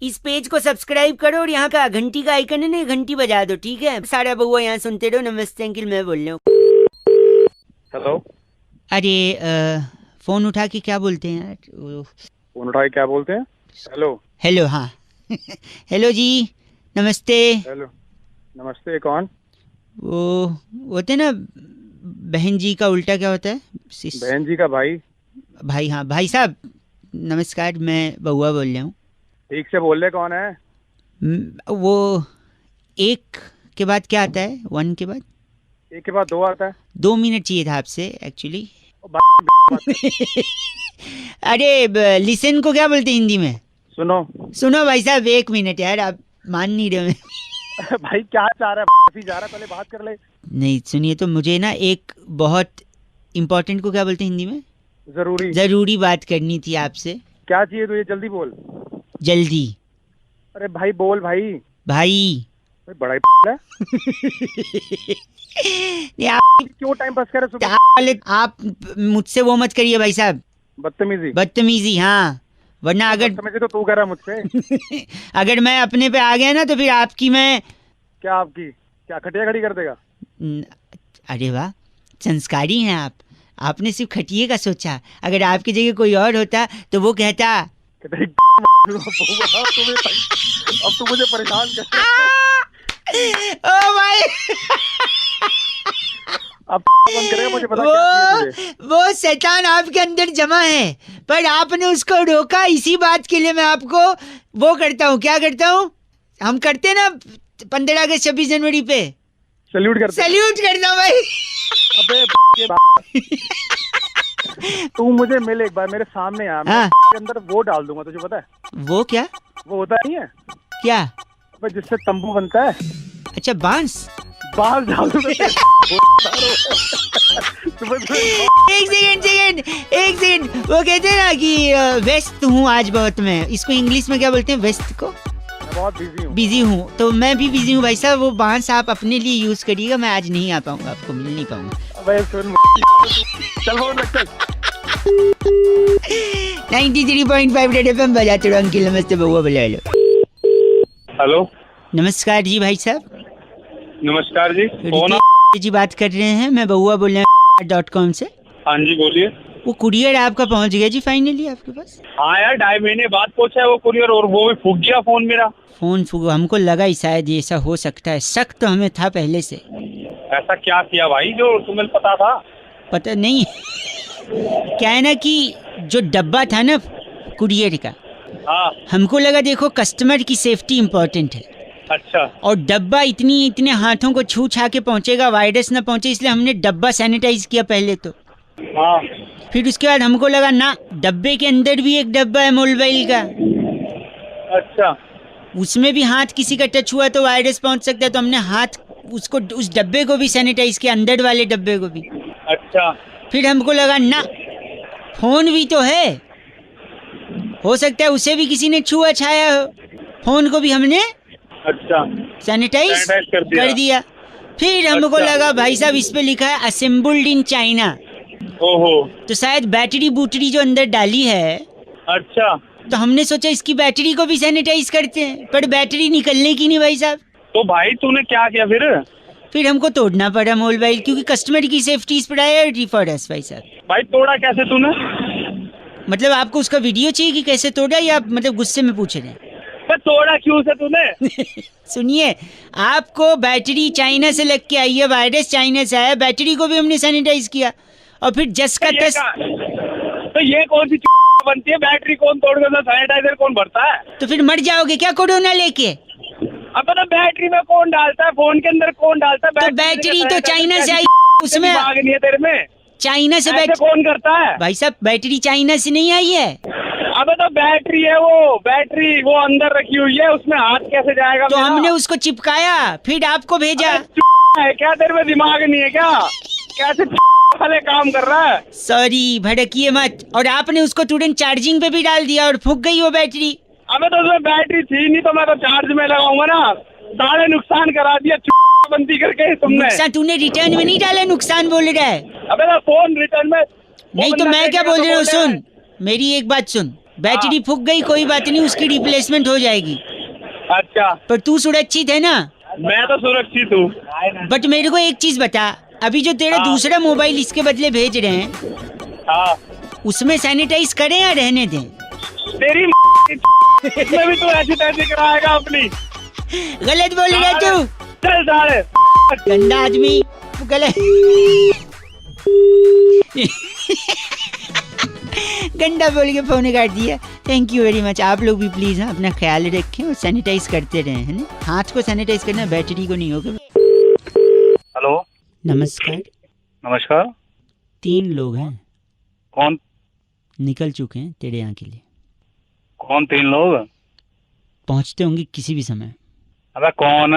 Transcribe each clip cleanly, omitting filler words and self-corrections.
इस पेज को सब्सक्राइब करो और यहाँ का घंटी का आइकन है ना, घंटी बजा दो, ठीक है? सारा बउआ यहाँ सुनते रहो। नमस्ते अंकिल, मैं बोल रहा हूँ। हेलो। अरे फोन उठा के क्या बोलते हैं यार? फोन उठा के क्या बोलते हैं? हेलो। हेलो, हाँ। हेलो जी, नमस्ते। हेलो, नमस्ते। कौन? वो होते ना, बहन जी का उल्टा क्या होता है? बहन जी का भाई। भाई, हाँ भाई साहब, नमस्कार, मैं बउआ बोल रहा हूँ। ठीक से बोल रहे, कौन है? वो एक के बाद क्या आता है? वन के बाद? एक के बाद दो आता है। 2 मिनट चाहिए था आपसे एक्चुअली। अरे लिसन को क्या बोलते हैं हिंदी में? सुनो। सुनो भाई साहब, 1 मिनट यार, आप मान नहीं रहे हो। भाई क्या चाह रहा है? जा रहा है, पहले बात कर ले। नहीं सुनिए तो, मुझे ना एक बहुत इम्पोर्टेंट को क्या बोलते हैं हिंदी में? जरूरी बात करनी थी आपसे। क्या चाहिए तुझे? जल्दी बोल। जल्दी। अरे भाई बोल भाई। भाई बड़ा ही है। आप क्यों टाइम पास कर रहे हो? आप मुझसे वो मत करिए भाई साहब। बदतमीजी, हाँ। वरना अगर बदतमीजी तो तू कर रहा है मुझसे। अगर मैं अपने पे आ गया ना तो फिर आपकी मैं क्या, आपकी क्या खटिया खड़ी कर देगा? अरे वाह, संस्कारी हैं आप। आपने सिर्फ खटिए का सोचा। अगर आपकी जगह कोई और होता तो वो कहता अब तू मुझे परेशान कर। ओ भाई, अब बंद करेगा, मुझे पता क्या चाहिए तुझे। वो शैतान आपके अंदर जमा है, पर आपने उसको रोका। इसी बात के लिए मैं आपको वो करता हूँ। क्या करता हूँ? हम करते ना 15 अगस्त 26 जनवरी पे सल्यूट करता हूँ भाई। अबे तू मुझे मिल एक बार, मेरे सामने आ। मैं के अंदर वो डाल दूंगा, तुझे पता है? वो क्या? वो होता नहीं है क्या? जिससे तंबू बनता है। अच्छा, बांस डाल दूंगा। एक सेकंड। वो कहते हैं ना कि व्यस्त हूँ आज बहुत। मैं इसको इंग्लिश में क्या बोलते हैं? व्यस्त को? बहुत बिजी हूँ। तो मैं भी बिजी हूँ भाई साहब। वो बांस आप अपने लिए यूज करिएगा, मैं आज नहीं आ पाऊंगा, आपको मिल नहीं पाऊंगा। चल 93.5 रेड एफएम बजाते रहो। अंकिल नमस्ते, बउआ बोले हेलो। हेलो, नमस्कार जी भाई साहब। नमस्कार जी, कौन? जी बात कर रहे हैं, मैं बउआ बोल रहा हूँ .com से। हाँ जी, बोलिए। वो कुरियर आपका पहुंच गया जी फाइनली आपके पास? हाँ यार, 2.5 महीने बाद पहुंचा है वो कुरियर, और वो भी फूक गया फोन मेरा। फोन फूक? हमको लगा ही शायद ऐसा हो सकता है। शक तो हमें था पहले से। ऐसा क्या किया भाई जो तुम्हें पता था? पता नहीं। क्या है ना कि जो डब्बा था ना कुरियर का, हाँ, हमको लगा देखो कस्टमर की सेफ्टी इम्पोर्टेंट है। अच्छा। और डब्बा इतने हाथों को छू छा के पहुंचेगा, वायरस ना पहुंचे, इसलिए हमने डब्बा सैनिटाइज किया पहले तो। हाँ, फिर उसके बाद हमको लगा ना, डब्बे के अंदर भी एक डब्बा है मोबाइल का। अच्छा। उसमें भी हाथ किसी का टच हुआ तो वायरस पहुंच सकता है, तो हमने हाथ उसको, उस डब्बे को भी सैनिटाइज किया, अंदर वाले डब्बे को भी। अच्छा। फिर हमको लगा ना, फोन भी तो है, हो सकता है उसे भी किसी ने छुआ छाया हो। फोन को भी हमने अच्छा सैनिटाइज कर दिया। फिर हमको लगा भाई साहब इस पे लिखा है असेंबल्ड इन चाइना। ओहो, तो शायद बैटरी बूटरी जो अंदर डाली है। अच्छा। तो हमने सोचा इसकी बैटरी को भी सैनिटाइज करते हैं, पर बैटरी निकलने की नहीं भाई साहब। तो भाई तूने क्या किया फिर हमको तोड़ना पड़ा मोबाइल, क्योंकि कस्टमर की safety is priority for us भाई साहब। भाई तोड़ा कैसे तूने? मतलब आपको उसका वीडियो चाहिए कि कैसे तोड़ा, या आप मतलब गुस्से में पूछ रहे हैं? तोड़ा क्यों से तूने? सुनिए, आपको बैटरी चाइना से लग के आई है, वायरस चाइना से आया, बैटरी को भी हमने सैनिटाइज किया। और फिर जस का तस। तो ये कौन सी बनती है? बैटरी कौन तोड़ देता? सैनिटाइजर कौन भरता है? तो फिर मर जाओगे क्या कोरोना लेके? अब तो बैटरी में कौन डालता है? फोन के अंदर कौन डालता है? तो बैटरी तो चाइना से आई, उसमें भाग नहीं है तेरे में? चाइना से बैटरी कौन करता है भाई साहब? बैटरी चाइना से नहीं आई है। अब तो बैटरी है, वो बैटरी वो अंदर रखी हुई है, उसमें हाथ कैसे जाएगा? तो हमने उसको चिपकाया, फिर आपको भेजा। है क्या तेरे में दिमाग नहीं है क्या? कैसे वाले काम कर रहा है? सॉरी, भड़किए मत। और आपने उसको तुरंत चार्जिंग पे भी डाल दिया और फूक गई वो बैटरी। अबे तो उसमें बैटरी थी नहीं, तो मैं तो चार्ज में लगाऊंगा ना। सारे नुकसान करा दिया बंदी करके तुमने। नुकसान तूने रिटर्न में नहीं डाला, नुकसान बोल रहा है। अबे तो फोन रिटर्न में नहीं तो मैं क्या बोल रहा हूँ? सुन मेरी एक बात सुन, बैटरी फूक गई कोई बात नहीं, उसकी रिप्लेसमेंट हो जाएगी। अच्छा, पर तू सुरक्षित है ना? मैं तो सुरक्षित हूँ। बट मेरे को एक चीज बता, अभी जो तेरा दूसरा मोबाइल इसके बदले भेज रहे हैं, हाँ, उसमें सैनिटाइज करें या रहने दें? तेरी इसमें भी तो ऐसी तैसी कराएगा अपनी। गलत बोल रहा तू, चल साले गंदा आदमी, गलत गंदा बोल के फोन काट दिया। Thank you very much. आप लोग भी प्लीज अपना ख्याल रखें और सैनिटाइज करते रहें, है ना? हाथ को सैनिटाइज करना, बैटरी को नहीं होगा। हेलो, नमस्कार। नमस्कार। 3 लोग हैं, कौन निकल चुके हैं तेरे यहाँ के लिए। कौन 3 लोग? पहुँचते होंगे किसी भी समय। अबे कौन?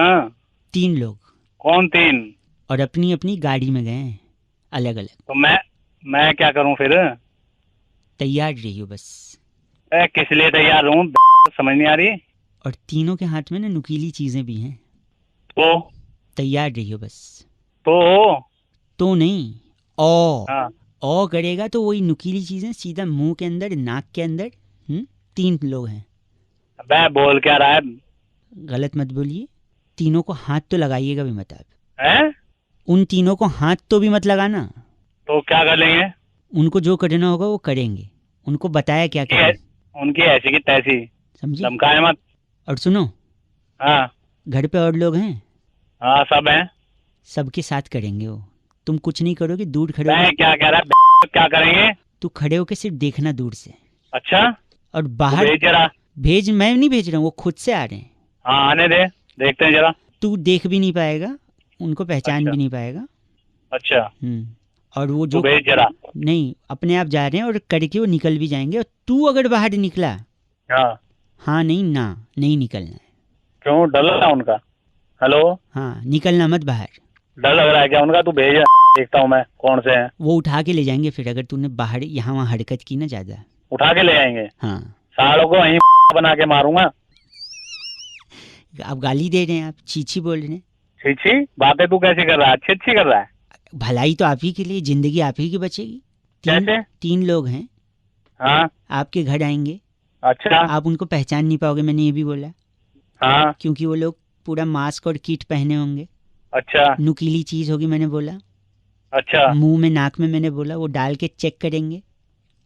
3 लोग कौन 3? और अपनी अपनी गाड़ी में गए हैं, अलग अलग। तो मैं क्या करूं फिर? तैयार रहियो बस। किस लिए तैयार हूँ? समझ नहीं आ रही। और तीनों के हाथ में ना नुकीली चीजें भी हैं, तो तैयार रहियो बस। तो नहीं, ओ हाँ। ओ करेगा तो वही नुकीली चीजें सीधा मुंह के अंदर, नाक के अंदर। 3 लोग हैं। अबे बोल क्या रहा है? गलत मत बोलिए। तीनों को हाथ तो लगाइएगा भी मत आप। हैं? उन तीनों को हाथ तो भी मत लगाना। तो क्या कर लेंगे? उनको जो करना होगा वो करेंगे। उनको बताया क्या करें। उनकी ऐसी की तैसी, समझे? धमकाए मत। और सुनो, हाँ घर पे और लोग हैं? हाँ, सब हैं। सबके साथ करेंगे वो। तुम कुछ नहीं करोगे, दूर खड़े मैं होके। क्या कह रहा है? क्या करेंगे? तू खड़े होके सिर्फ देखना दूर से। अच्छा, और बाहर भेज जरा। भेज, मैं नहीं भेज रहा हूँ, वो खुद से आ रहे हैं। हाँ आने दे, देखते हैं जरा। तू देख भी नहीं पाएगा, उनको पहचान अच्छा। भी नहीं पाएगा। अच्छा, और वो तू जो भेज जरा। नहीं, अपने आप जा रहे हैं और करके वो निकल भी जाएंगे। और तू अगर बाहर निकला, हाँ नहीं ना, नहीं निकलना है। क्यों, डर लग रहा है उनका? हेलो, हाँ, निकलना मत बाहर। डर लग रहा है क्या उनका? तू भेज, देखता हूँ मैं कौन से हैं। वो उठा के ले जाएंगे फिर, अगर तूने बाहर यहाँ वहाँ हरकत की ना ज्यादा। उठा के ले आएंगे? हाँ। सालों को वहीं बना के मारूंगा। आप गाली दे रहे हैं, आप चीची बोल रहे हैं। छी बातें तू कैसी कर रहा है? अच्छी कर रहा है। भलाई तो आप ही के लिए, जिंदगी आप ही की बचेगी। कैसे? 3 लोग हैं। हाँ। आपके घर आएंगे। अच्छा। आप उनको पहचान नहीं पाओगे, मैंने ये भी बोला। हाँ। क्योंकि वो लोग पूरा मास्क और किट पहने होंगे। अच्छा। नुकीली चीज होगी, मैंने बोला। अच्छा। मुंह में, नाक में, मैंने बोला। वो डाल के चेक करेंगे।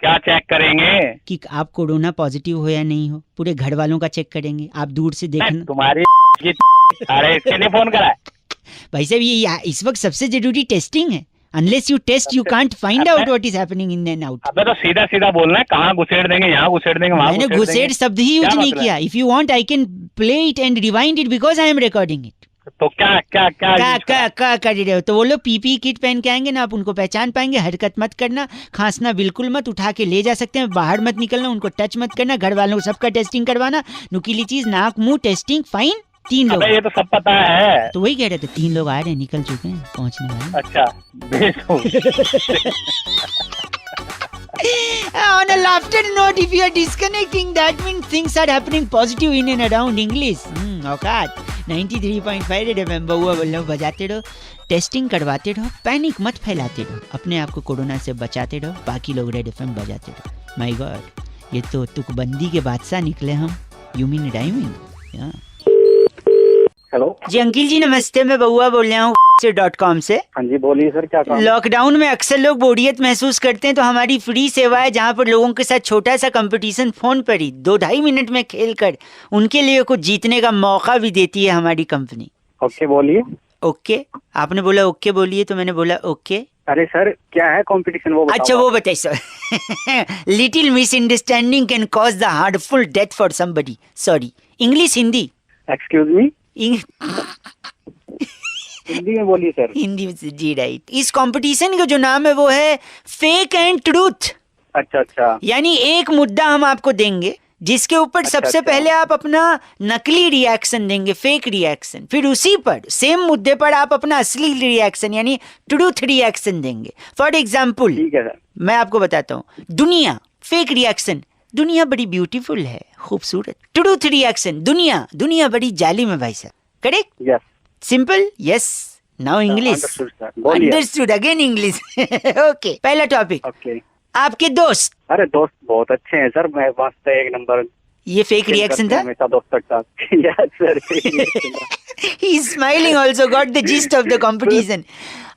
क्या चेक करेंगे? कि आप कोरोना पॉजिटिव हो या नहीं हो। पूरे घर वालों का चेक करेंगे। आप दूर से देखना। तुम्हारी अरे इसके लिए फोन करा है भाई साहब, ये इस वक्त सबसे जरूरी टेस्टिंग है। Unless you test you can't find out what is happening in and out. अबे तो सीधा सीधा बोलना है, कहाँ घुसेड़ देंगे, यहाँ घुसेड़ देंगे, वहाँ मैंने घुसेड़ शब्द ही यूज नहीं किया। If you want I can play it and rewind it because I am recording it. तो क्या क्या क्या क्या कर रहे हो? तो वो लोग पीपी किट पहन के आएंगे ना, आप उनको पहचान पाएंगे। हरकत मत करना, खांसना बिल्कुल मत, उठा के ले जा सकते हैं। बाहर मत निकलना, उनको टच मत करना। घर वालों को सबका टेस्टिंग करवाना, नुकीली चीज, नाक मुंह टेस्टिंग, फाइन। 3 लोग। ये तो सब पता है। तो वही कह रहे थे, 3 लोग आ रहे हैं, निकल चुके हैं, पहुंचने वाले। अच्छा, On a laughter note, if you are disconnecting, that means things are happening positive in and around English. औकात 93.5 रेड एफएम बहुआ बोल बजाते रहो, टेस्टिंग करवाते रहो, पैनिक मत फैलाते रहो, अपने आप को कोरोना से बचाते रहो, बाकी लोग रेड एफएम बजाते रहो। माय गॉड, ये तो तुकबंदी के बादशाह निकले हम। You mean rhyming? हेलो जी अंकिल जी नमस्ते, मैं बहुआ बोल रहा हूँ .com से। हाँ जी बोलिए सर, क्या काम? लॉकडाउन में अक्सर लोग बोरियत महसूस करते हैं, तो हमारी फ्री सेवा है जहाँ पर लोगों के साथ छोटा सा कंपटीशन फोन पर ही 2-2.5 मिनट में खेल कर उनके लिए कुछ जीतने का मौका भी देती है हमारी कंपनी। ओके बोलिए। ओके, आपने बोला ओके बोलिए, तो मैंने बोला ओके। अरे सर क्या है कंपटीशन, वो बताओ। अच्छा वो बताइए sir. Little misunderstanding can cause the harmful death for somebody. Sorry, English Hindi? Excuse me, Hindi में बोलिए सर। हिंदी में जी, राइट। इस कंपटीशन का जो नाम है वो है फेक एंड ट्रूथ। अच्छा अच्छा, यानी एक मुद्दा हम आपको देंगे जिसके ऊपर सबसे पहले आप अपना नकली रिएक्शन देंगे, फेक रिएक्शन, फिर उसी पर सेम मुद्दे पर आप अपना असली रिएक्शन यानी ट्रूथ रिएक्शन देंगे। फॉर एग्जाम्पल, ठीक है सर, मैं आपको बताता हूँ, दुनिया, फेक रिएक्शन, दुनिया बड़ी ब्यूटीफुल है, खूबसूरत। ट्रूथ रिएक्शन, दुनिया बड़ी जालिम है भाई साहब। Correct? Yes. Simple? Yes. Now English. Understood, again English. Okay, पहला टॉपिक। ओके। आपके दोस्त? अरे दोस्त बहुत अच्छे हैं सर, मैं मस्त है, एक नंबर। ये फेक रिएक्शन था? हमेशा दोस्तों के साथ। Yes sir. He is smiling also, got the gist of the competition.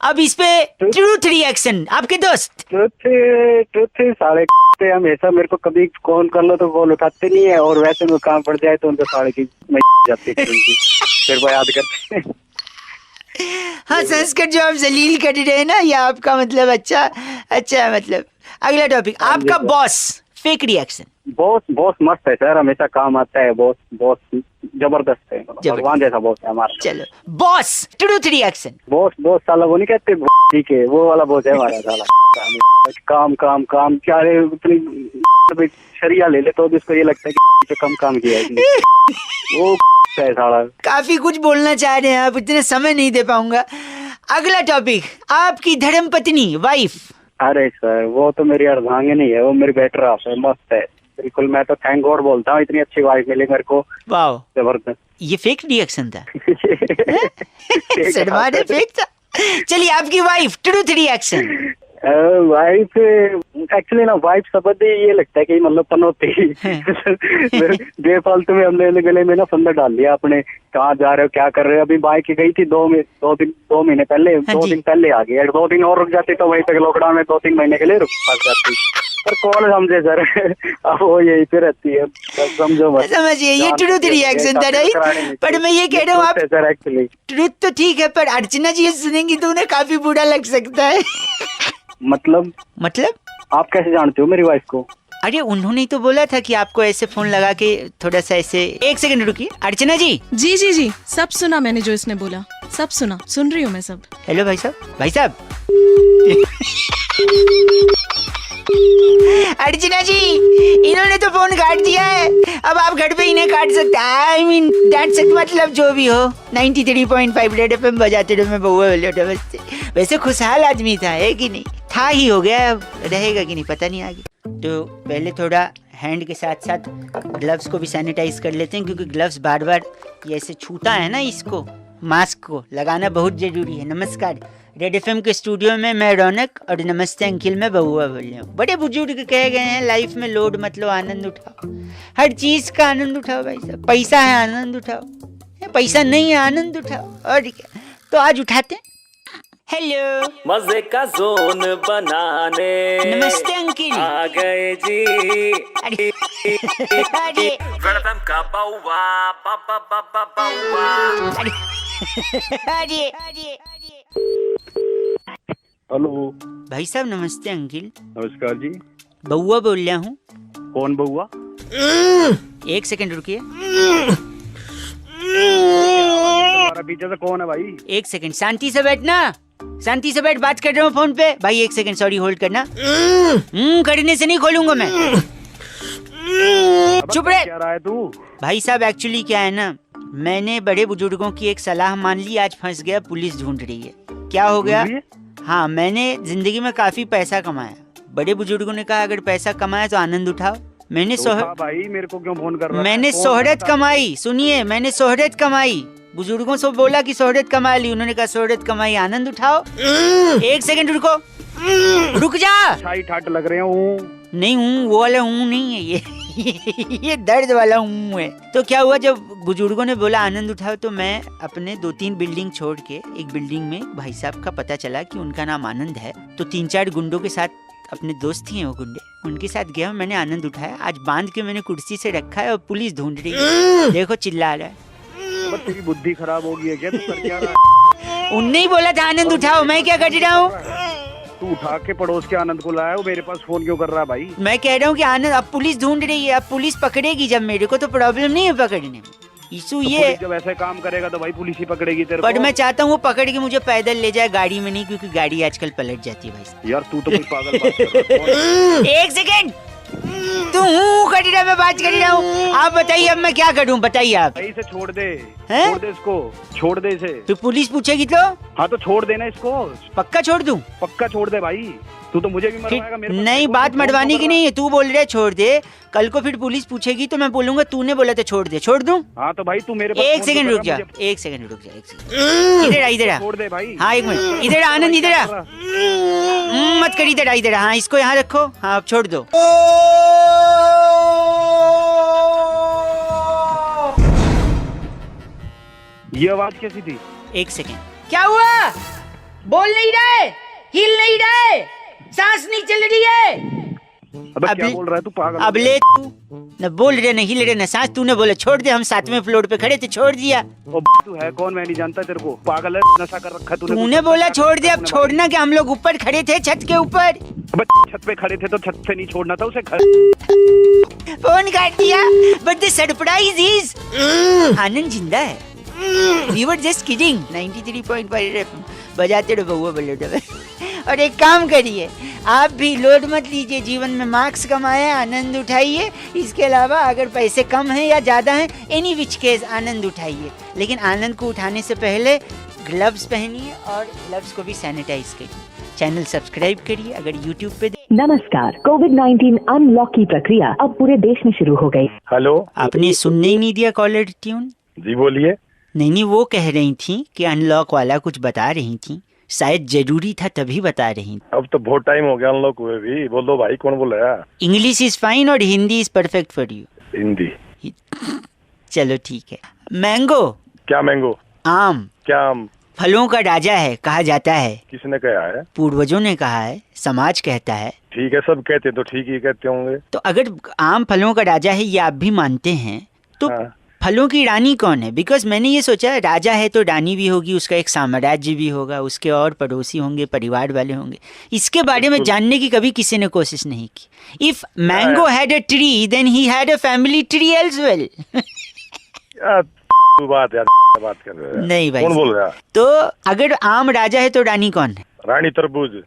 अब इस पे ट्रूथ रिएक्शन, आपके दोस्त? ट्रूथ साले पे हमेशा मेरे को कभी कॉल कर लो तो कॉल उठाते नहीं है, और वैसे में काम पड़ जाए तो उनके साले की मैं जाती है फिर वो याद करते हैं। हाँ, संस्कृत जो आप जलील कर रहे हैं ना, ये आपका मतलब अच्छा है। मतलब अगला टॉपिक, आपका बॉस, फेक रिएक्शन। बॉस मस्त है सर, हमेशा काम आता है। बॉस जबरदस्त है, भगवान जैसा बॉस है हमारा। चलो, बॉस ट्रूथ रिएक्शन। बॉस साला वो नहीं कहते ठीक है, वो वाला बॉस है हमारा साला। काम काम काम क्या रे, उतनी शरिया ले ले तो भी उसको ये लगता है कि कम काम किया है वो है साला। काफी कुछ बोलना चाह रहे हैं आप, इतने समय नहीं दे पाऊंगा। अगला टॉपिक, आपकी धर्मपत्नी, वाइफ। अरे सर वो तो मेरी अर्धांगिनी है, वो मेरी बेटर हाफ है, मस्त है बिल्कुल। मैं तो थैंक गॉड बोलता हूँ, इतनी अच्छी वाइफ मिली मेरे को। वाह, जबरदस्त। ये फेक रिएक्शन था? सलमान है, फेक था। चलिए, आपकी wife, truth reaction. Wife actually ना, वाइफ शब्द ये लगता है कि मतलब पनौती। बेफालतू में हमने गले में ना फंदा डाल लिया अपने, कहाँ जा रहे हो क्या कर रहे हो। अभी बाइक गई थी 2 महीने पहले, 2 दिन पहले आ गई। 2 दिन और रुक जाती तो वहीं तक लॉकडाउन में 2-3 महीने के लिए रुक जाती। पर कौन समझे सर, अब वो यही पे रहती है, समझो मत। समझिए, ये ट्रूथ रिएक्शन था राइट। पर मैं ये कह रहा हूँ, आप सर एक्चुअली ट्रूथ तो ठीक है, पर अर्चना जी ये सुनेंगी तो उन्हें काफी बुरा लग सकता है। मतलब आप कैसे जानते हो मेरी वाइफ को? अरे उन्होंने तो बोला था कि आपको ऐसे फोन लगा के थोड़ा सा ऐसे। एक सेकंड रुकिए, अर्चना जी। जी सब सुना मैंने, जो इसने बोला सब सुना, सुन रही हूँ मैं सब। हेलो भाई साहब। अर्चना जी, इन्होंने तो फोन काट दिया है, अब आप घर पे इन्हें काट सकते हैं। आई मीन डांट सकते, मतलब जो भी हो। 93.5 रेड एफएम बजाते रहो, मैं बउआ बोल। वैसे खुशहाल आदमी था, है कि नहीं? था ही, हो गया, अब रहेगा कि नहीं पता नहीं आगे। तो पहले थोड़ा हैंड के साथ साथ ग्लव्स को भी सैनिटाइज कर लेते हैं, क्योंकि ग्लव्स बार बार ये ऐसे छूता है ना, इसको मास्क को लगाना बहुत जरूरी है। नमस्कार, रेड एफएम के स्टूडियो में मैं रौनक, और नमस्ते अंकिल, मैं बउआ बोल रहा हूँ। बड़े बुजुर्ग कहे गए हैं, लाइफ में लोड मत लो, आनंद उठाओ, हर चीज का आनंद उठाओ भाई साहब। पैसा है, आनंद उठाओ। पैसा नहीं है, आनंद उठाओ। और क्या, तो आज उठाते हैं। हेलो, मजे का जोन बनाने नमस्ते अंकिल, आ गए जी। अरे वेलकम का बाउवा, बाउवा। अरे हेलो भाई साहब, नमस्ते अंकिल। नमस्कार जी, बउआ बोल रहा हूँ। कौन बउआ? एक सेकंड रुकिए। हमारा पीछे से कौन है भाई? एक सेकंड, शांति से बैठना, शांति से बैठ, बात कर रहा हूँ फोन पे। भाई एक सेकंड, सॉरी, होल्ड करना। करने से नहीं खोलूंगा मैं। चुप रहे। क्या रहा है तू? भाई साहब एक्चुअली क्या है ना, मैंने बड़े बुजुर्गों की एक सलाह मान ली, आज फंस गया, पुलिस ढूंढ रही है। क्या हो गया? हाँ, मैंने जिंदगी में काफी पैसा कमाया। बड़े बुजुर्गों ने कहा अगर पैसा कमाया तो आनंद उठाओ। मैंने भाई मेरे को क्यों फोन कर रहा है? मैंने शोहरत कमाई, सुनिए, मैंने शोहरत कमाई। बुजुर्गों से बोला कि शोहरत कमा ली, उन्होंने कहा शोहरत कमाई, आनंद उठाओ। एक सेकंड रुको, रुक जा। ठाट लग रहे हूँ। नहीं हूँ, वो वाला हूँ नहीं है ये। ये दर्द वाला हूँ है। तो क्या हुआ, जब बुजुर्गों ने बोला आनंद उठाओ, तो मैं अपने 2-3 बिल्डिंग छोड़ के एक बिल्डिंग में भाई साहब का पता चला कि उनका नाम आनंद है। तो 3-4 गुंडों के साथ, अपने दोस्त ही हैं वो गुंडे, उनके साथ गया, मैंने आनंद उठाया। आज बांध के मैंने कुर्सी से रखा है और पुलिस ढूंढ रही है। देखो चिल्ला रहा है। तेरी बुद्धि खराब हो गई है क्या? तू कर क्या रहा है? उनने ही बोला था आनंद उठाओ, मैं क्या कर रहा हूँ? तू उठा के पड़ोस के आनंद को लाया, वो मेरे पास फोन क्यों कर रहा है भाई? मैं कह रहा हूँ कि आनंद, अब पुलिस ढूंढ रही है, अब पुलिस पकड़ेगी जब, मेरे को तो प्रॉब्लम नहीं है पकड़ने में। इशू ये, जब ऐसे काम करेगा तो भाई पुलिस ही पकड़ेगी तेरे को। पर मैं चाहता हूँ वो पकड़ के मुझे पैदल ले जाए, गाड़ी में नहीं, क्योंकि गाड़ी आजकल पलट जाती है भाई। यार तू तो कोई पागल बात कर रहा है। एक सेकंड, तू कर रहा, मैं बात कर रहा हूँ। आप बताइए अब मैं क्या करूँ, बताइए आप। इसे छोड़ दे, हैं? छोड़ दे इसको, छोड़ दे इसे। तो पुलिस पूछेगी तो? हाँ तो छोड़ देना इसको। पक्का छोड़ दूं? पक्का छोड़ दे भाई। तू तो मुझे भी फिर मरवाएगा मेरे को नहीं, बात मरवाने की नहीं है। तू बोल रहा है छोड़ दे, कल को फिर पुलिस पूछेगी तो मैं बोलूंगा तूने बोला था छोड़ दे। छोड़ दूं? हाँ तो भाई तू मेरे पास एक फोन सेकंड तो रुक कर जा, रहा, मुझे एक सेकंड रुक जा, एक सेकंड। इधर आ, इधर आ। छोड़ दे भाई। हाँ एक मिनट, इधर आ आनंद, इधर आ। मत कर, इधर आ, इधर आ। हाँ इसको यहाँ रखो। हाँ अब छोड़ दो। ये आवाज कैसी थी? एक सेकंड, क्या हुआ? बोल नहीं रहे, हिल नहीं रहे, सांस नहीं चल रही है। अबे क्या बोल रहा है तू पागल? अब ले तू न बोल रहे, नहीं हिल रहे न सांस। तूने बोला छोड़ दे, हम 7वें फ्लोर पे खड़े थे, छोड़ दिया। तू है कौन? मैं नहीं जानता तेरे को। पागल है, नशा कर रखा तूने। तूने बोला छोड़ दे, अब छोड़ना क्या? हम लोग ऊपर खड़े थे, छत के ऊपर। अबे छत पे खड़े थे तो छत से नहीं छोड़ना था उसे। फोन काट दिया। बट द सरप्राइज इज आनंद जिंदा है। We were just kidding. 93.5 FM बजाते रहो बउआ बल्ले। और एक काम करिए, आप भी लोड मत लीजिए, जीवन में मार्क्स कमाए, आनंद उठाइए। इसके अलावा अगर पैसे कम हैं या ज़्यादा हैं, एनी विच केस आनंद उठाइए। लेकिन आनंद को उठाने से पहले ग्लव्स पहनिए और ग्लव्स को भी सैनिटाइज करिए। चैनल सब्सक्राइब करिए अगर यूट्यूब पे। नमस्कार, कोविड-19 अनलॉक की प्रक्रिया अब पूरे देश में शुरू हो गई। हेलो, आपने सुनने ही नहीं दिया कॉलर ट्यून? जी बोलिए। नहीं, वो कह रही थी कि अनलॉक वाला कुछ बता रही थी, शायद जरूरी था तभी बता रही थी। अब तो बहुत टाइम हो गया अनलॉक हुए भी। बोलो भाई, कौन बोल रहा है? इंग्लिश इज फाइन और Hindi is perfect for you. Hindi. चलो ठीक है। मैंगो। क्या मैंगो? आम। क्या आम? फलों का राजा है कहा जाता है। किसने कहा है? पूर्वजों ने कहा है, समाज कहता है। ठीक है, सब कहते तो ठीक ही कहते होंगे। तो अगर आम फलों का राजा है, ये आप भी मानते हैं, तो हाँ। फलों की रानी कौन है? बिकॉज मैंने ये सोचा, राजा है तो रानी भी होगी, उसका एक साम्राज्य भी होगा, उसके और पड़ोसी होंगे, परिवार वाले होंगे। इसके बारे में जानने की कभी किसी ने कोशिश नहीं की। If mango had a tree then he had a family tree as well. बात यार, बात कर रहे हैं। नहीं भाई, कौन बोल रहा है? तो अगर आम राजा है तो रानी कौन है? रानी तरबूज।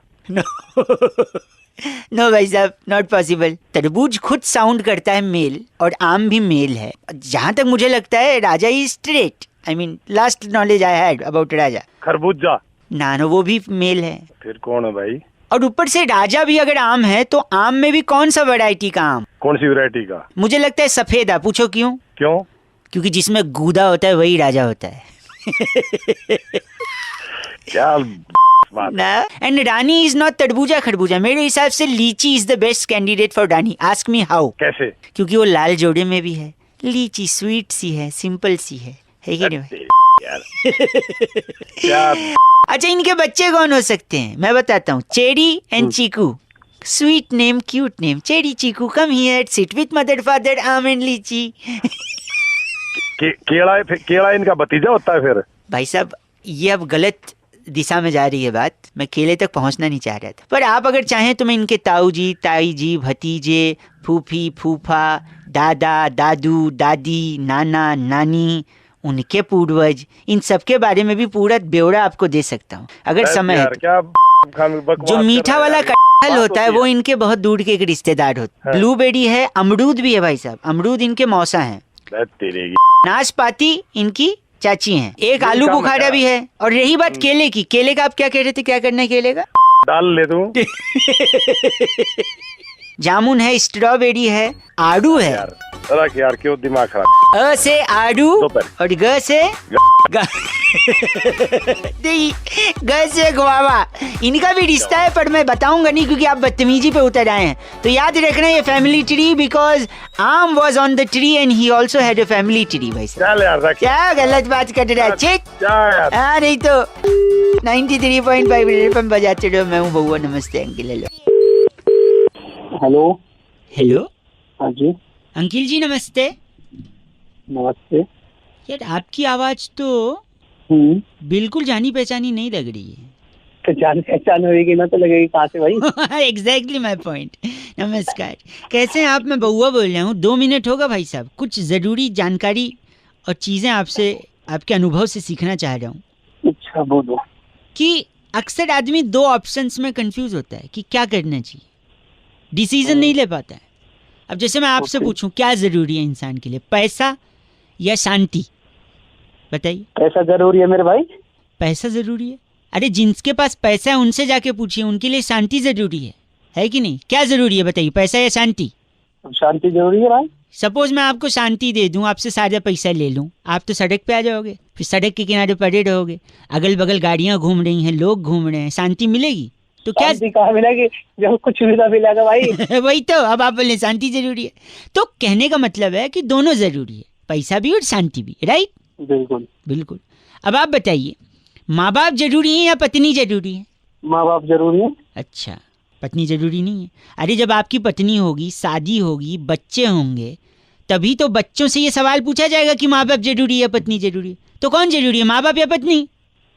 नो भाई साहब, नॉट पॉसिबल। तरबूज खुद साउंड करता है मेल और आम भी मेल है। जहाँ तक मुझे लगता है Raja is straight. I mean last knowledge I had about Raja. खरबूजा। ना वो भी मेल है। फिर कौन है भाई? और ऊपर से राजा भी अगर आम है तो आम में भी कौन सा वैरायटी का आम? कौन सी वैरायटी का? मुझे लगता है सफेदा। पूछो क्यों? क्यों? क्योंकि जिसमें गूदा होता है वही राजा होता है। क्या बात? ना, एंड रानी इज नॉट तरबूजा खरबूजा। मेरे हिसाब से लीची is the best candidate for Rani. Ask me how? कैसे? क्योंकि वो लाल जोड़े में भी है। लीची स्वीट सी है, सिंपल सी है कि नहीं भाई? यार क्या? अच्छा, इनके बच्चे कौन हो सकते हैं? मैं बताता हूँ। Cherry and Chikoo. Sweet name, cute name. Cherry Chikoo, come here, sit with mother father, aam and lychee. केला इनका भतीजा होता है फिर? भाई साहब, ये अब गलत दिशा में जा रही है बात। मैं केले तक पहुंचना नहीं चाह रहा था, पर आप अगर चाहें तो मैं इनके ताऊ जी, ताई जी, भतीजे, फूफी, फूफा, दादा, दादू, दादी, नाना, नानी, उनके पूर्वज, इन सब के बारे में भी पूरा ब्यौरा आपको दे सकता हूँ अगर समय है। क्या जो मीठा वाला कटहल होता है वो इनके बहुत दूर के एक रिश्तेदार होते हैं। ब्लूबेरी है, अमरूद भी है भाई साहब। अमरूद इनके मौसा हैं। नाशपाती इनकी चाची हैं। एक आलू बुखारा भी है। और रही बात केले की, केले का आप क्या कह रहे थे? क्या करना है केले का? डाल ले तू। जामुन है, स्ट्रॉबेरी है, आड़ू है। यार क्यों दिमाग खराब? अ से आड़ू और ग से नहीं, ग से गुआवा। इनका भी रिश्ता है, पर मैं बताऊंगा नहीं क्योंकि आप बदतमीजी पे उतर आए हैं। तो याद रखना ये फैमिली ट्री, बिकॉज आम was on the tree and he also had a family tree. भाई साहब क्या गलत बात कर रहा है? चेक। हाँ नहीं तो 93.5 FM बजाते रहो। मैं हूँ बउआ। नमस्ते अंकिल। हेलो। हेलो। हाँ जी। अंकिल जी नमस्ते। नमस्ते। यार आपकी आवाज तो बिल्कुल जानी पहचानी नहीं लग रही है। तो जान पहचान होगी ना तो लगेगी कहाँ से भाई? Exactly my point. नमस्कार, कैसे हैं आप? मैं बउआ बोल रहा हूँ। 2 मिनट होगा भाई साहब? कुछ ज़रूरी जानकारी और चीज़ें आपसे, आपके अनुभव से सीखना चाह रहा हूँ। अच्छा बोलो। कि अक्सर आदमी 2 ऑप्शंस में कंफ्यूज होता है कि क्या करना चाहिए, डिसीजन नहीं ले पाता है। अब जैसे मैं आपसे पूछूं क्या ज़रूरी है इंसान के लिए, पैसा या शांति? बताइए। पैसा जरूरी है मेरे भाई। पैसा ज़रूरी है? अरे जिनके पास पैसा है उनसे जाके पूछिए, उनके लिए शांति जरूरी है कि नहीं? क्या जरूरी है बताइए, पैसा या शांति? शांति जरूरी है भाई। सपोज मैं आपको शांति दे दूं, आपसे सारा पैसा ले लूं, आप तो सड़क पे आ जाओगे, फिर सड़क के किनारे पड़े रहोगे, अगल बगल गाड़ियां घूम रही हैं, लोग घूम रहे हैं, शांति मिलेगी? तो क्या शांति कहाँ मिलेगी जब कुछ सुविधा मिलेगा भाई। वही तो, अब आप बोले शांति जरूरी है, तो कहने का मतलब है कि दोनों जरूरी है, पैसा भी और शांति भी, राइट? बिल्कुल बिल्कुल। अब आप बताइए, माँ बाप जरूरी है या पत्नी जरूरी है? माँ बाप जरूरी है। अच्छा, पत्नी जरूरी नहीं है? अरे जब आपकी पत्नी होगी, शादी होगी, बच्चे होंगे, तभी तो बच्चों से ये सवाल पूछा जाएगा कि माँ बाप जरूरी है पत्नी जरूरी है, तो कौन जरूरी है, माँ बाप या पत्नी?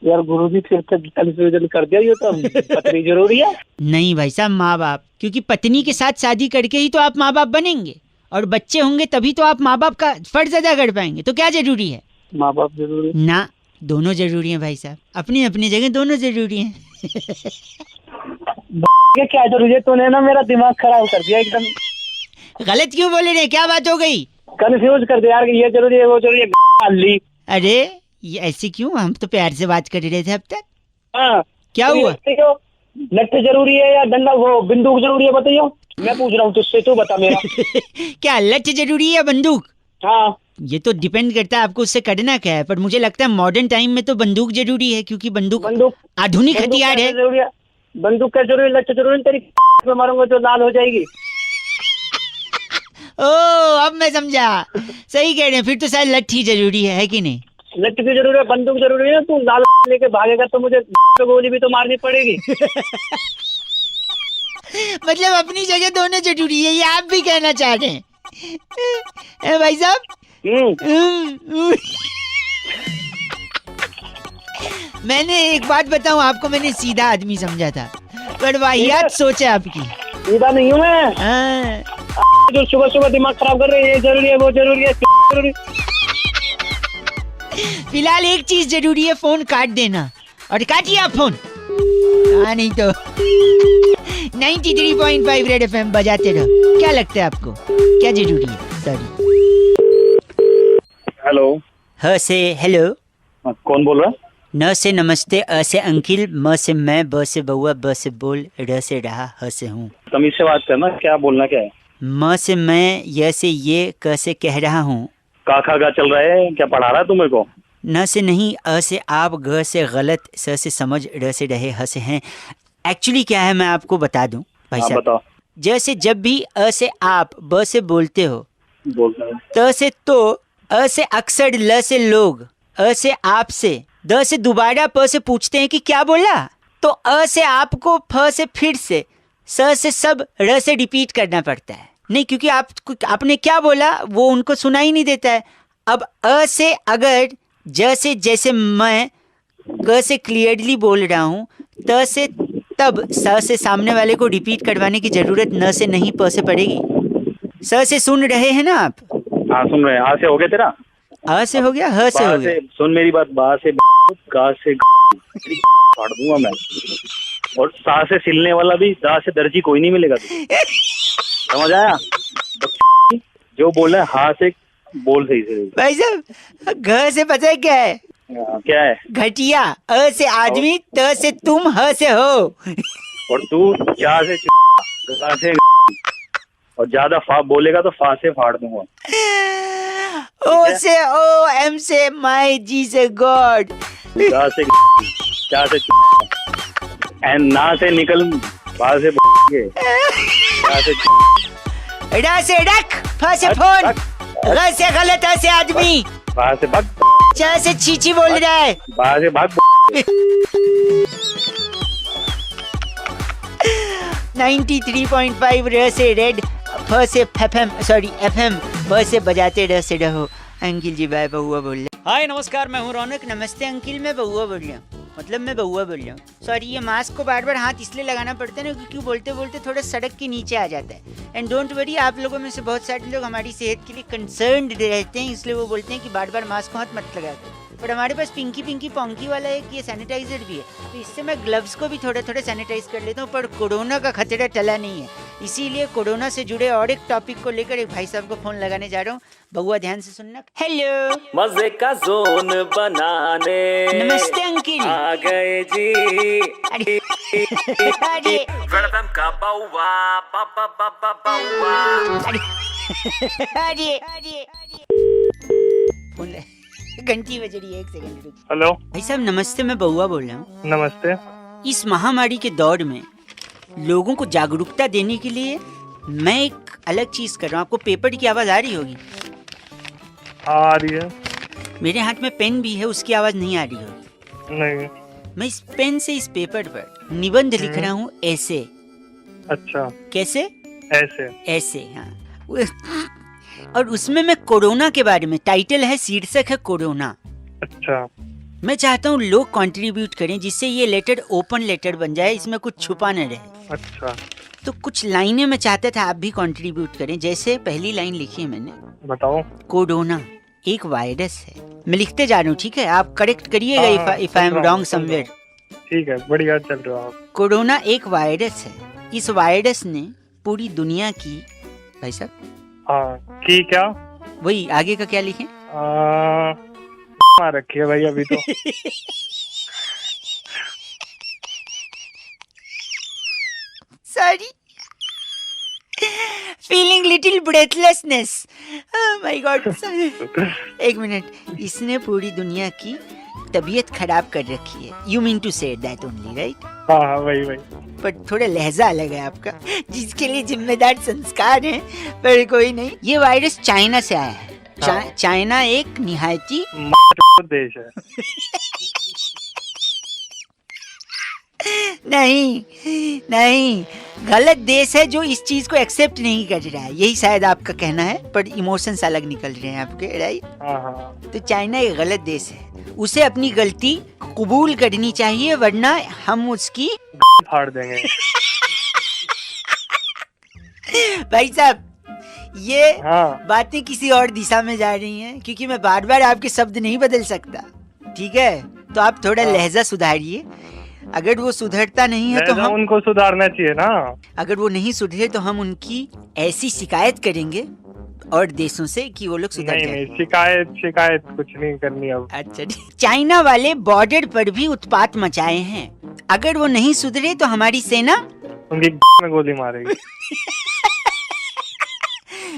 यार गुरुजी फिर तक कंफ्यूजन कर दिया, ये तो पत्नी जरूरी है। नहीं भाई साहब, माँ बाप, क्योंकि पत्नी के साथ शादी करके ही तो आप माँ बाप बनेंगे, और बच्चे होंगे तभी तो आप माँ बाप का फर्ज अदा कर पाएंगे। तो क्या जरूरी है? माँ बाप जरूरी ना, दोनों जरूरी हैं भाई साहब, अपनी अपनी जगह दोनों जरूरी हैं। ये क्या जरूरी है, तूने ना मेरा दिमाग खराब कर दिया एकदम। गलत क्यों बोले रहे, क्या बात हो गई? कंफ्यूज कर दिया यार, ये जरूरी है वो जरूरी है। अरे ये ऐसे क्यों, हम तो प्यार से बात कर रहे थे अब तक। हाँ क्या हुआ? लट्ठे जरूरी है या डंडा वो बंदूक जरूरी है, बताइए। मैं पूछ रहा हूँ तुझसे, तू बता मेरा। क्या लट्ठे जरूरी है या बंदूक? हाँ ये तो डिपेंड करता है आपको उससे करना क्या है, पर मुझे लगता है मॉडर्न टाइम में तो बंदूक जरूरी है, क्योंकि बंदूक आधुनिक हथियार है। बंदूक क्या जरूरी, लट्ठे जरूरी, तेरी मारूंगा तो लाल हो जाएगी। ओ अब मैं समझा, सही कह रहे हैं, फिर तो शायद लट्ठी जरूरी है कि नहीं? लट्ठी की जरूरी है, बंदूक जरूरी है। तू लाल लेके भागेगा तो मुझे गोली भी तो मारनी पड़ेगी। मतलब अपनी जगह दोनों जरूरी है, ये आप भी कहना चाह रहे हैं भाई साहब? मैंने एक बात बताऊं आपको, मैंने सीधा आदमी समझा था, पर वाहियात सोच है आपकी। सीधा नहीं हूँ मैं। जो सुबह सुबह दिमाग खराब कर रहे हैं, ये जरूरी है वो जरूरी है जरूरी। फिलहाल एक चीज जरूरी है, फोन काट देना, और काटिए आप फोन। हाँ नहीं तो 93.5 रेड एफएम बजाते रहो। क्या लगता है आपको, क्या जरूरी है? सॉरी। हेलो। ह से हेलो। कौन बोल रहा है? न से नमस्ते, अ से अंकिल, म से मैं, ब से बउआ, ब से बोल, र से रहा, ह से हूँ। तमीज से बात करना, क्या बोलना क्या है? म से मैं, य से ये, क से कह रहा हूँ। का खा का चल रहा है, क्या पढ़ा रहा है तुम मेरे को? न से नहीं, अ से आप, ग से गलत, स से समझ, र से रहे, ह से हैं। एक्चुअली क्या है मैं आपको बता दूं भाई साहब। बताओ। जैसे जब भी अ से आप, ब से बोलते हो, त से तो, अ से अक्सर, ल से लोग, अ से आप से, द से दोबारा, प से पूछते हैं कि क्या बोला, तो अ से आपको, फ से फिर से, स से सब, र से रिपीट करना पड़ता है। नहीं, क्योंकि आपने क्या बोला वो उनको सुनाई नहीं देता है। अब अ से अगर, ज से जैसे मैं, क से क्लियरली बोल रहा हूँ, त से तब, स से सामने वाले को रिपीट करवाने की जरूरत न से नहीं, प से पड़ेगी। स से सुन रहे हैं ना आप? हाँ सुन रहे हैं। आ से हो गया तेरा? आ से हो गया, ह से हो गया। सुन मेरी बात, बा से गा से फाड़ दूंगा मैं, और सा से सिलने वाला भी, दा से दर्जी कोई नहीं मिलेगा। समझ आया? जो बोल रहा है हा से बोल सही से। भाई साहब, घ से पता है क्या है? क्या है? घटिया। अ से आदमी, त से तुम, ह से हो। और तू चा से गा से, और ज्यादा फा बोलेगा तो फा से फाड़ दूंगा। ओ से ओ, एम से माई, जी से गॉड, गा से चा से एंड ना से निकल, बा से रा से रख, फ से फोन, ग से गलत, अ से आदमी, बा से भग, च से चीची बोल रहा है, बा से भाग। 93.5 र से रेड, फ से एफएम, सॉरी एफएम, ब से बजाते र से रहो। अंकिल जी बाय, बउआ बोल रहे। हाय नमस्कार, मैं हूँ रौनक। नमस्ते अंकिल, मैं बउआ बोल रहा हूँ, मतलब मैं बउआ बोल रहा हूँ। सॉरी, ये मास्क को बार बार हाथ इसलिए लगाना पड़ता है ना, क्योंकि बोलते बोलते थोड़ा सड़क के नीचे आ जाता है। एंड डोंट वरी, आप लोगों में से बहुत सारे लोग हमारी सेहत के लिए कंसर्न्ड रहते हैं, इसलिए वो बोलते हैं कि बार बार मास्क को हाथ मत लगा दो। पर हमारे पास पिंकी पिंकी पोंकी वाला एक ये सैनिटाइजर भी है, तो इससे मैं ग्लव्स को भी थोड़ा थोड़ा सैनिटाइज कर लेता हूँ। पर कोरोना का खतरा टला नहीं है, इसीलिए कोरोना से जुड़े और एक टॉपिक को लेकर एक भाई साहब को फोन लगाने जा रहा हूँ। बउआ ध्यान से सुनना। हेलो, मजे का जोन बनाने नमस्ते अंकिल। आ गए जी अरे अरे वेलकम का बाउवा बाबा बाबा बाउवा। अरे अरे फोन घंटी बज रही है, 1 सेकंड रुक। हेलो, भाई साहब नमस्ते, मैं बउआ बोल रहा हूँ। नमस्ते। इस महामारी के दौर में लोगों को जागरूकता देने के लिए मैं एक अलग चीज कर रहा हूँ। आपको पेपर की आवाज आ रही होगी। आ रही है? मेरे हाथ में पेन भी है, उसकी आवाज नहीं आ रही होगी। नहीं। मैं इस पेन से इस पेपर पर निबंध लिख रहा हूँ, ऐसे। अच्छा, कैसे? ऐसे? ऐसे, हाँ। और उसमें मैं कोरोना के बारे में, टाइटल है, शीर्षक है कोरोना। अच्छा। मैं चाहता हूँ लोग कंट्रीब्यूट करें जिससे ये लेटर ओपन लेटर बन जाए, इसमें कुछ छुपा न रहे। अच्छा, तो कुछ लाइनें मैं चाहता था आप भी कंट्रीब्यूट करें। जैसे पहली लाइन लिखी है मैंने, बताओ। कोरोना एक वायरस है। मैं लिखते जा रहा हूँ, ठीक है? आप करेक्ट करिएगा if I am wrong somewhere. ठीक है, बढ़िया चल रहा है आप। कोरोना एक वायरस है। इस वायरस ने पूरी दुनिया की, भाई साहब। हाँ, की क्या? वही आगे का क्या लिखें? रखी है भाई अभी तो। Sorry, feeling little breathlessness. My god. 1 minute. इसने पूरी दुनिया की तबीयत खराब कर रखी है। You mean to say that only, right? हाँ, वही। पर थोड़ा लहजा अलग है आपका, जिसके लिए जिम्मेदार संस्कार है, पर कोई नहीं। ये वायरस चाइना से आया है। चाइना एक निहायती देश है। नहीं, गलत देश है जो इस चीज को एक्सेप्ट नहीं कर रहा है। यही शायद आपका कहना है, पर इमोशंस अलग निकल रहे हैं आपके, राइट? हाँ। तो चाइना एक गलत देश है, उसे अपनी गलती कबूल करनी चाहिए, वरना हम उसकी फाड़ देंगे। भाई साहब, ये हाँ। बातें किसी और दिशा में जा रही हैं, क्योंकि मैं बार बार आपके शब्द नहीं बदल सकता, ठीक है? तो आप थोड़ा लहजा सुधारिए। अगर वो सुधरता नहीं है तो हम उनको सुधारना चाहिए ना। अगर वो नहीं सुधरे तो हम उनकी ऐसी शिकायत करेंगे और देशों से कि वो लोग सुधर जाए। नहीं, शिकायत कुछ नहीं करनी अब। अच्छा, चाइना वाले बॉर्डर पर भी उत्पात मचाए हैं। अगर वो नहीं सुधरे तो हमारी सेना उनकी में गोली मारेगी।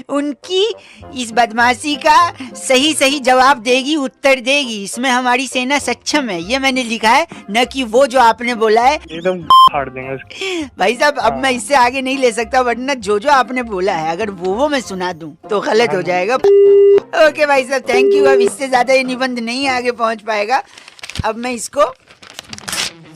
उनकी इस बदमाशी का सही जवाब देगी, उत्तर देगी। इसमें हमारी सेना सक्षम है। ये मैंने लिखा है, न कि वो जो आपने बोला है। एकदम फाड़ देंगे उसको। भाई साहब, अब मैं इससे आगे नहीं ले सकता, वरना जो आपने बोला है अगर वो मैं सुना दूं तो गलत हो जाएगा। ओके भाई साहब, थैंक यू। अब इससे ज्यादा ये निबंध नहीं आगे पहुंच पाएगा। अब मैं इसको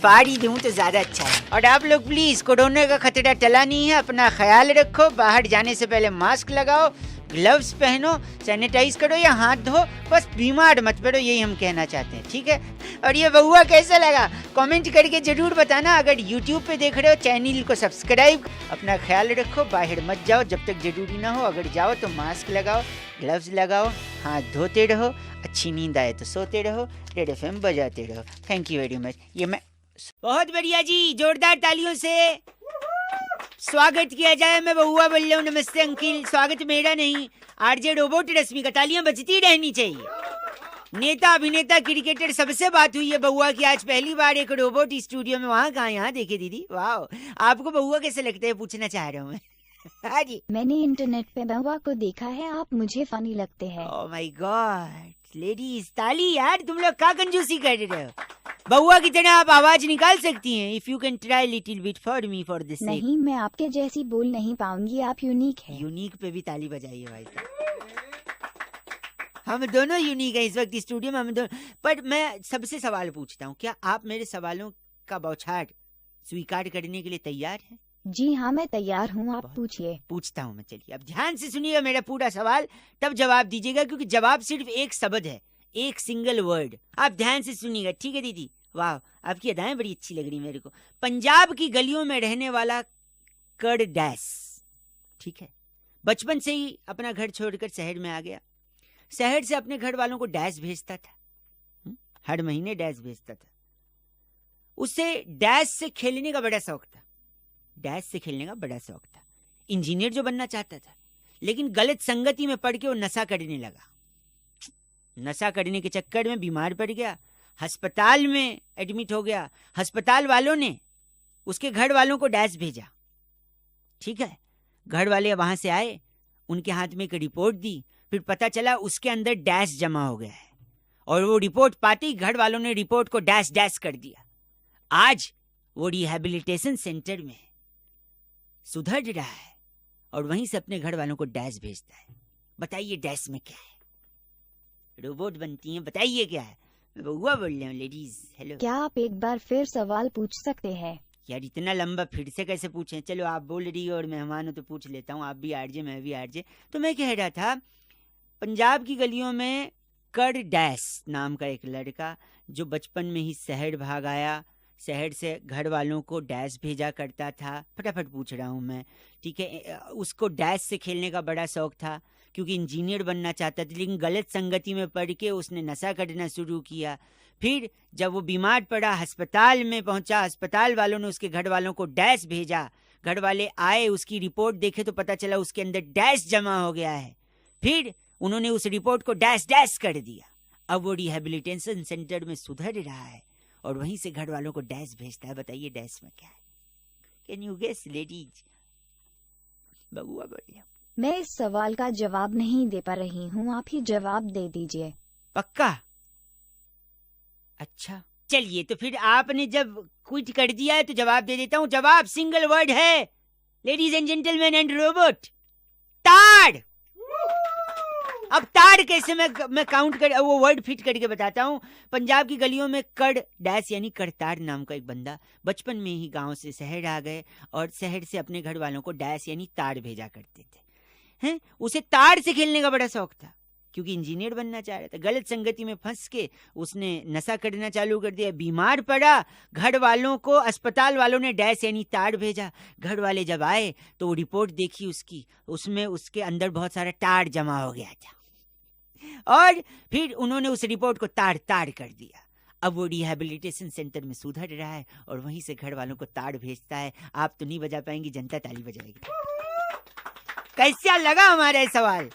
फाड़ ही दूं तो ज्यादा अच्छा है। और आप लोग प्लीज, कोरोना का खतरा टला नहीं है, अपना ख्याल रखो। बाहर जाने से पहले मास्क लगाओ, ग्लव्स पहनो, सैनिटाइज करो या हाथ धो, बस बीमार मत पड़ो, यही हम कहना चाहते हैं, ठीक है? और ये बउआ कैसा लगा कमेंट करके जरूर बताना। अगर यूट्यूब पे देख रहे हो, चैनल को सब्सक्राइब। अपना ख्याल रखो, बाहर मत जाओ जब तक जरूरी ना हो। अगर जाओ तो मास्क लगाओ, ग्लव्स लगाओ, हाथ धोते रहो, अच्छी नींद आए तो सोते रहो, रेड एफएम बजाते रहो। Thank you very much. ये मैं बहुत बढ़िया जी, जोरदार तालियों से स्वागत किया जाए। मैं बउआ बोल रहा हूँ। नमस्ते अंकिल। स्वागत मेरा नहीं, आरजे रोबोट रश्मि का। तालियां बजती रहनी चाहिए। नेता, अभिनेता, क्रिकेटर, सबसे बात हुई है बउआ की। आज पहली बार एक रोबोट स्टूडियो में। वहाँ कहाँ, यहाँ देखे दीदी। वाह, आपको बउआ कैसे लगता है, पूछना चाह रहा हूँ मैं। हाँ जी, मैंने इंटरनेट पे बउआ को देखा है, आप मुझे फनी लगते हैं। ओह माय गॉड, लेडीज ताली यार, तुम लोग क्या कंजूसी कर रहे हो? बउआ की तरह आप आवाज निकाल सकती हैं। If you can try little bit for me for this. नहीं, मैं आपके जैसी बोल नहीं पाऊंगी, आप यूनिक है। यूनिक पे भी ताली बजाइए भाई साहब। हम दोनों यूनिक है इस वक्त स्टूडियो में, हम दोनों। पर मैं सबसे सवाल पूछता हूँ, क्या आप मेरे सवालों का बौछार स्वीकार करने के लिए तैयार हैं? जी हाँ, मैं तैयार हूँ, आप पूछिए। पूछता हूँ मैं। चलिए, अब ध्यान से सुनिएगा मेरा पूरा सवाल, तब जवाब दीजिएगा, क्योंकि जवाब सिर्फ एक शब्द है, एक सिंगल वर्ड। आप ध्यान से सुनिएगा, ठीक है दीदी? वाह, आपकी अदाएं बड़ी अच्छी लग रही मेरे को। पंजाब की गलियों में रहने वाला कर डैश, ठीक है, बचपन से ही अपना घर छोड़कर शहर में आ गया। शहर से अपने घर वालों को डैश भेजता था, हर महीने डैश भेजता था। उसे डैश से खेलने का बड़ा शौक था। इंजीनियर जो बनना चाहता था, लेकिन गलत संगति में पड़ के वो नशा करने लगा। नशा करने के चक्कर में बीमार पड़ गया, अस्पताल में एडमिट हो गया। अस्पताल वालों ने उसके घर वालों को डैश भेजा। ठीक है, घर वाले वहां से आए, उनके हाथ में एक रिपोर्ट दी, फिर पता चला उसके अंदर डैश जमा हो गया है, और वो रिपोर्ट पाते ही घर वालों ने रिपोर्ट को डैश डैश कर दिया। आज वो रिहैबिलिटेशन सेंटर में सुधर रहा है और वहीं से अपने घर वालों को डैश भेजता है। बताइए डैश में क्या है? रोबोट बनती हैं, बताइए क्या है? मैं बउआ बोल रहा हूँ लेडीज। हेलो, क्या आप एक बार फिर सवाल पूछ सकते हैं? यार इतना लंबा फिर से कैसे पूछें? चलो आप बोल रही हो और मेहमान हो तो पूछ लेता हूँ। आप भी आरजे, मैं भी आरजे। तो मैं कह रहा था, पंजाब की गलियों में कर डैश नाम का एक लड़का जो बचपन में ही शहर भाग आया, शहर से घर वालों को डैश भेजा करता था। फटाफट पूछ रहा हूँ मैं, ठीक है? उसको डैश से खेलने का बड़ा शौक था क्योंकि इंजीनियर बनना चाहता था, लेकिन गलत संगति में पड़ के उसने नशा करना शुरू किया। फिर जब वो बीमार पड़ा, अस्पताल में पहुंचा, अस्पताल वालों ने उसके घर वालों को डैश भेजा। घर वाले आए, उसकी रिपोर्ट देखे तो पता चला उसके अंदर डैश जमा हो गया है। फिर उन्होंने उस रिपोर्ट को डैश डैश कर दिया। अब वो रिहैबिलिटेशन सेंटर में सुधर रहा है और वहीं से घर वालों को डैश भेजता है। बताइए डैश में क्या है? Can you guess ladies? बबुआ बोलिए। मैं इस सवाल का जवाब नहीं दे पा रही हूँ, आप ही जवाब दे दीजिए। पक्का? अच्छा चलिए, तो फिर आपने जब क्विट कर दिया है तो जवाब दे देता हूँ। जवाब सिंगल वर्ड है ladies and gentleman and robot, ताड़। अब ताड़ कैसे मैं काउंट कर वो वर्ड फिट करके बताता हूँ। पंजाब की गलियों में कड़ डैश यानी करतार नाम का एक बंदा बचपन में ही गांव से शहर आ गए और शहर से अपने घर वालों को डैश यानी ताड़ भेजा करते थे। हैं, उसे ताड़ से खेलने का बड़ा शौक था क्योंकि इंजीनियर बनना चाह रहा था। गलत संगति में फंस के उसने नशा करना चालू कर दिया, बीमार पड़ा, घर वालों को अस्पताल वालों ने डैश यानी ताड़ भेजा। घर वाले जब आए तो वो रिपोर्ट देखी उसकी, उसमें उसके अंदर बहुत सारा ताड़ जमा हो गया था और फिर उन्होंने उस रिपोर्ट को ताड़ ताड़ कर दिया। अब वो रिहैबिलिटेशन सेंटर में सुधर रहा है और वहीं से घर वालों को ताड़ भेजता है। आप तो नहीं बजा पाएंगी, जनता ताली बजाएगी। कैसा लगा हमारा ये सवाल?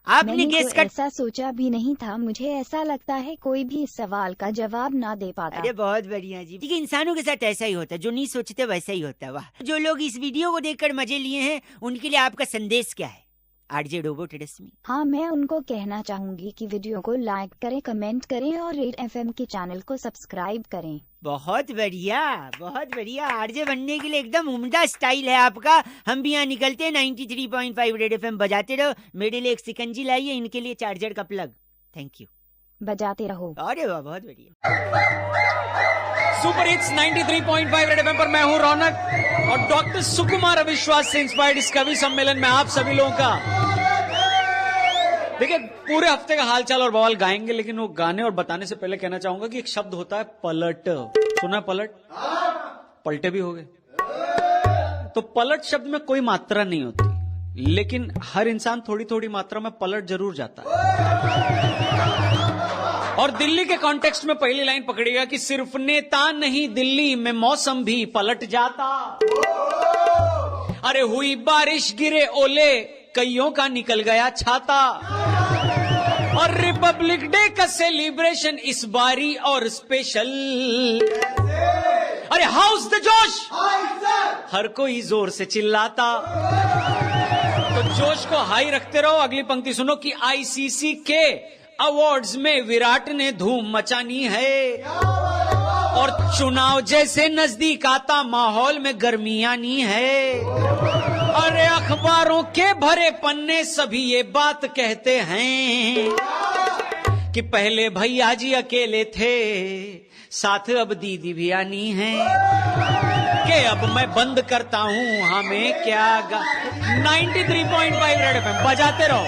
आपने गेस कर? ऐसा सोचा भी नहीं था। मुझे ऐसा लगता है कोई भी इस सवाल का जवाब ना दे पाता। अरे बहुत बढ़िया जी। ठीक है, इंसानों के साथ ऐसा ही होता है, जो नहीं सोचते वैसा ही होता है। वाह। जो लोग इस वीडियो को देखकर मजे लिए हैं उनके लिए आपका संदेश क्या है? आरजे रोबोट रश्मि। हाँ, मैं उनको कहना चाहूंगी कि वीडियो को लाइक करें, कमेंट करें और रेड एफएम के चैनल को सब्सक्राइब करें। बहुत बढ़िया, बहुत बढ़िया। आरजे बनने के लिए एकदम उम्दा स्टाइल है आपका। हम भी यहाँ निकलते हैं 93.5 रेड एफएम बजाते रहो। मेरे लिए एक सिकंजी लाइए, इनके लिए चार्जर का प्लग। Thank you. बजाते रहो। अरे वाह, बहुत बढ़िया। सुपर हिट्स 93.5 रेड एफएम पर मैं हूं रौनक और डॉक्टर सुकुमार अविश्वास से इंस्पायर्ड इस कवि सम्मेलन में आप सभी लोगों का देखिए पूरे हफ्ते का हालचाल और बवाल गाएंगे, लेकिन वो गाने और बताने से पहले कहना चाहूंगा कि एक शब्द होता है पलट। सुना पलट? पलटे भी हो गए। तो पलट शब्द में कोई मात्रा नहीं होती, लेकिन हर इंसान थोड़ी थोड़ी मात्रा में पलट जरूर जाता है। और दिल्ली के कॉन्टेक्स्ट में पहली लाइन पकड़िएगा कि सिर्फ नेता नहीं, दिल्ली में मौसम भी पलट जाता। अरे हुई बारिश, गिरे ओले, कईयों का निकल गया छाता। और रिपब्लिक डे का सेलिब्रेशन इस बारी और स्पेशल। अरे हाउस द जोश, हर कोई जोर से चिल्लाता। तो जोश को हाई रखते रहो। अगली पंक्ति सुनो कि आईसीसी के अवार्ड्स में विराट ने धूम मचानी है और चुनाव जैसे नजदीक आता माहौल में गर्मी आनी है। अरे अखबारों के भरे पन्ने सभी ये बात कहते हैं कि पहले भैया जी अकेले थे, साथ अब दीदी भी आनी है। कि अब मैं बंद करता हूं, हमें क्या 93.5 रेड एफएम बजाते रहो।